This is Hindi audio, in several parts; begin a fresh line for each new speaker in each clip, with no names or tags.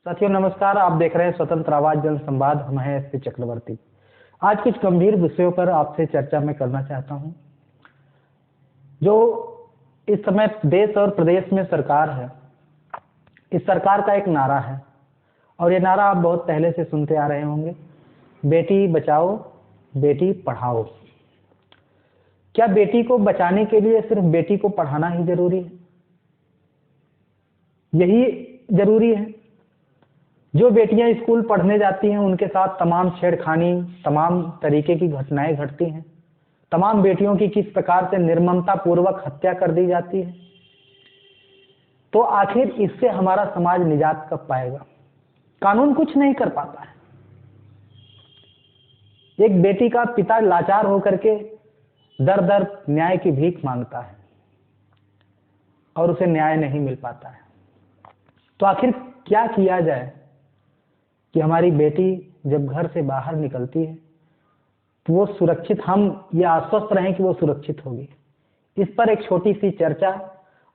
साथियों नमस्कार। आप देख रहे हैं स्वतंत्र आवाज जन संवाद। हम हैं एसपी चक्रवर्ती। आज कुछ गंभीर विषयों पर आपसे चर्चा मैं करना चाहता हूं। जो इस समय देश और प्रदेश में सरकार है, इस सरकार का एक नारा है और ये नारा आप बहुत पहले से सुनते आ रहे होंगे, बेटी बचाओ बेटी पढ़ाओ। क्या बेटी को बचाने के लिए सिर्फ बेटी को पढ़ाना ही जरूरी है? यही जरूरी है? जो बेटियां स्कूल पढ़ने जाती हैं उनके साथ तमाम छेड़खानी, तमाम तरीके की घटनाएं घटती हैं। तमाम बेटियों की किस प्रकार से निर्ममता पूर्वक हत्या कर दी जाती है। तो आखिर इससे हमारा समाज निजात कब पाएगा? कानून कुछ नहीं कर पाता है। एक बेटी का पिता लाचार होकर के दर दर न्याय की भीख मांगता है और उसे न्याय नहीं मिल पाता है। तो आखिर क्या किया जाए कि हमारी बेटी जब घर से बाहर निकलती है तो वो सुरक्षित, हम ये आश्वस्त रहें कि वो सुरक्षित होगी। इस पर एक छोटी सी चर्चा,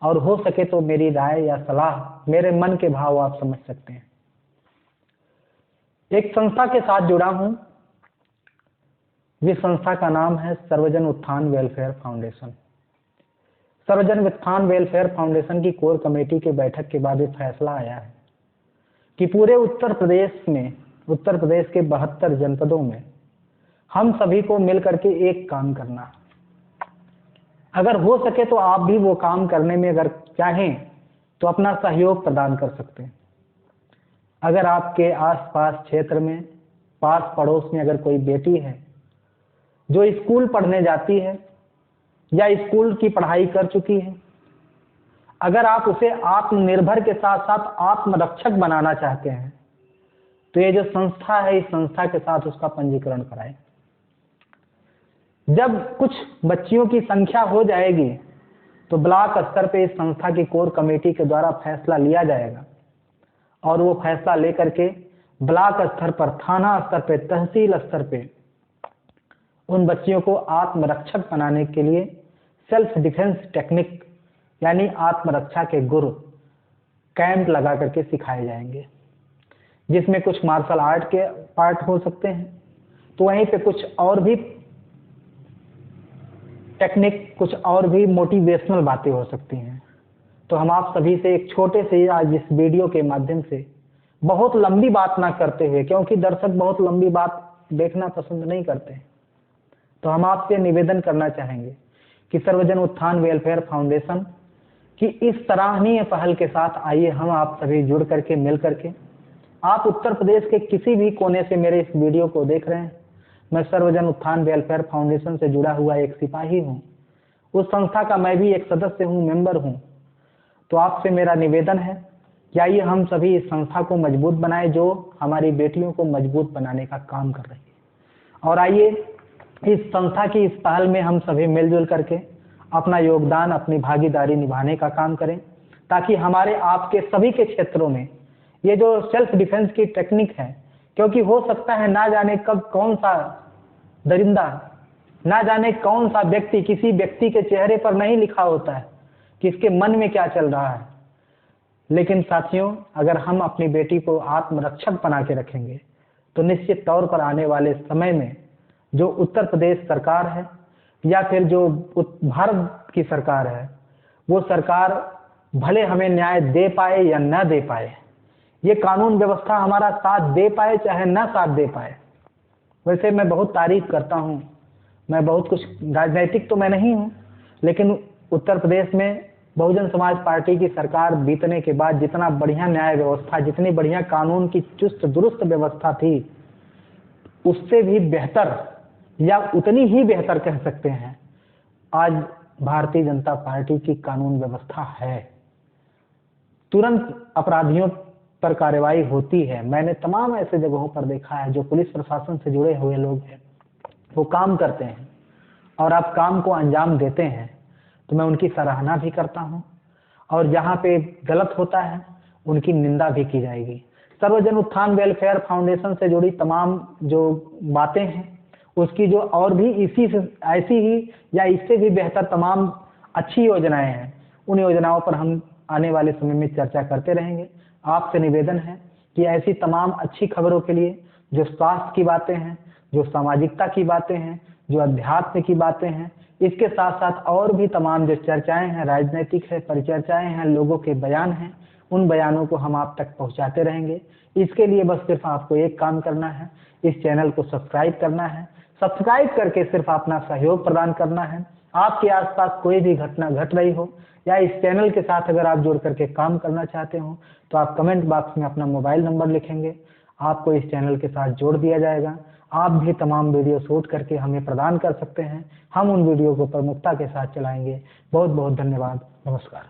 और हो सके तो मेरी राय या सलाह, मेरे मन के भाव आप समझ सकते हैं। एक संस्था के साथ जुड़ा हूं। जिस संस्था का नाम है सर्वजन उत्थान वेलफेयर फाउंडेशन। सर्वजन उत्थान वेलफेयर फाउंडेशन की कोर कमेटी के बैठक के बाद ये फैसला आया है कि पूरे उत्तर प्रदेश में, उत्तर प्रदेश के 72 जनपदों में हम सभी को मिलकर के एक काम करना। अगर हो सके तो आप भी वो काम करने में अगर चाहें तो अपना सहयोग प्रदान कर सकते हैं। अगर आपके आसपास क्षेत्र में, पास पड़ोस में अगर कोई बेटी है जो स्कूल पढ़ने जाती है या स्कूल की पढ़ाई कर चुकी है, अगर आप उसे आत्मनिर्भर के साथ साथ आत्मरक्षक बनाना चाहते हैं तो ये जो संस्था है, इस संस्था के साथ उसका पंजीकरण कराएं। जब कुछ बच्चियों की संख्या हो जाएगी तो ब्लॉक स्तर पे इस संस्था की कोर कमेटी के द्वारा फैसला लिया जाएगा और वो फैसला लेकर के ब्लॉक स्तर पर, थाना स्तर पे, तहसील स्तर पे उन बच्चियों को आत्मरक्षक बनाने के लिए सेल्फ डिफेंस टेक्निक यानी आत्मरक्षा के गुर कैंप लगा करके सिखाए जाएंगे, जिसमें कुछ मार्शल आर्ट के पार्ट हो सकते हैं, तो वहीं पे कुछ और भी टेक्निक, कुछ और भी मोटिवेशनल बातें हो सकती हैं। तो हम आप सभी से एक छोटे से आज इस वीडियो के माध्यम से, बहुत लंबी बात ना करते हुए, क्योंकि दर्शक बहुत लंबी बात देखना पसंद नहीं करते, तो हम आपसे निवेदन करना चाहेंगे कि सर्वजन उत्थान वेलफेयर फाउंडेशन कि इस सराहनीय पहल के साथ आइए हम आप सभी जुड़ करके, मिल करके, आप उत्तर प्रदेश के किसी भी कोने से मेरे इस वीडियो को देख रहे हैं, मैं सर्वजन उत्थान वेलफेयर फाउंडेशन से जुड़ा हुआ एक सिपाही हूं। उस संस्था का मैं भी एक सदस्य हूं, मेंबर हूं। तो आपसे मेरा निवेदन है कि आइए हम सभी इस संस्था को मजबूत बनाएं जो हमारी बेटियों को मजबूत बनाने का काम कर रही है। और आइए इस संस्था की इस पहल में हम सभी मिलजुल करके अपना योगदान, अपनी भागीदारी निभाने का काम करें, ताकि हमारे आपके सभी के क्षेत्रों में ये जो सेल्फ डिफेंस की टेक्निक है, क्योंकि हो सकता है ना जाने कब कौन सा दरिंदा, ना जाने कौन सा व्यक्ति, किसी व्यक्ति के चेहरे पर नहीं लिखा होता है कि इसके मन में क्या चल रहा है। लेकिन साथियों, अगर हम अपनी बेटी को आत्मरक्षक बना के रखेंगे तो निश्चित तौर पर आने वाले समय में जो उत्तर प्रदेश सरकार है या फिर जो भारत की सरकार है, वो सरकार भले हमें न्याय दे पाए या न दे पाए, ये कानून व्यवस्था हमारा साथ दे पाए चाहे न साथ दे पाए। वैसे मैं बहुत तारीफ करता हूँ, मैं बहुत कुछ, राजनीतिक तो मैं नहीं हूँ, लेकिन उत्तर प्रदेश में बहुजन समाज पार्टी की सरकार बीतने के बाद जितना बढ़िया न्याय व्यवस्था, जितनी बढ़िया कानून की चुस्त दुरुस्त व्यवस्था थी, उससे भी बेहतर या उतनी ही बेहतर कह सकते हैं आज भारतीय जनता पार्टी की कानून व्यवस्था है। तुरंत अपराधियों पर कार्रवाई होती है। मैंने तमाम ऐसे जगहों पर देखा है जो पुलिस प्रशासन से जुड़े हुए लोग हैं, वो काम करते हैं और आप काम को अंजाम देते हैं, तो मैं उनकी सराहना भी करता हूं, और जहां पे गलत होता है उनकी निंदा भी की जाएगी। सर्वजन उत्थान वेलफेयर फाउंडेशन से जुड़ी तमाम जो बातें हैं, उसकी जो और भी इसी से ऐसी ही या इससे भी बेहतर तमाम अच्छी योजनाएं हैं, उन योजनाओं पर हम आने वाले समय में चर्चा करते रहेंगे। आपसे निवेदन है कि ऐसी तमाम अच्छी खबरों के लिए, जो स्वास्थ्य की बातें हैं, जो सामाजिकता की बातें हैं, जो अध्यात्म की बातें हैं, इसके साथ साथ और भी तमाम जो चर्चाएं हैं, राजनीतिक है, परिचर्चाएं हैं, लोगों के बयान हैं, उन बयानों को हम आप तक पहुंचाते रहेंगे। इसके लिए बस सिर्फ आपको एक काम करना है, इस चैनल को सब्सक्राइब करना है। सब्सक्राइब करके सिर्फ अपना सहयोग प्रदान करना है। आपके आसपास कोई भी घटना घट रही हो या इस चैनल के साथ अगर आप जुड़ करके काम करना चाहते हो तो आप कमेंट बॉक्स में अपना मोबाइल नंबर लिखेंगे, आपको इस चैनल के साथ जोड़ दिया जाएगा। आप भी तमाम वीडियो शूट करके हमें प्रदान कर सकते हैं, हम उन वीडियो को प्रमुखता के साथ चलाएंगे। बहुत बहुत धन्यवाद, नमस्कार।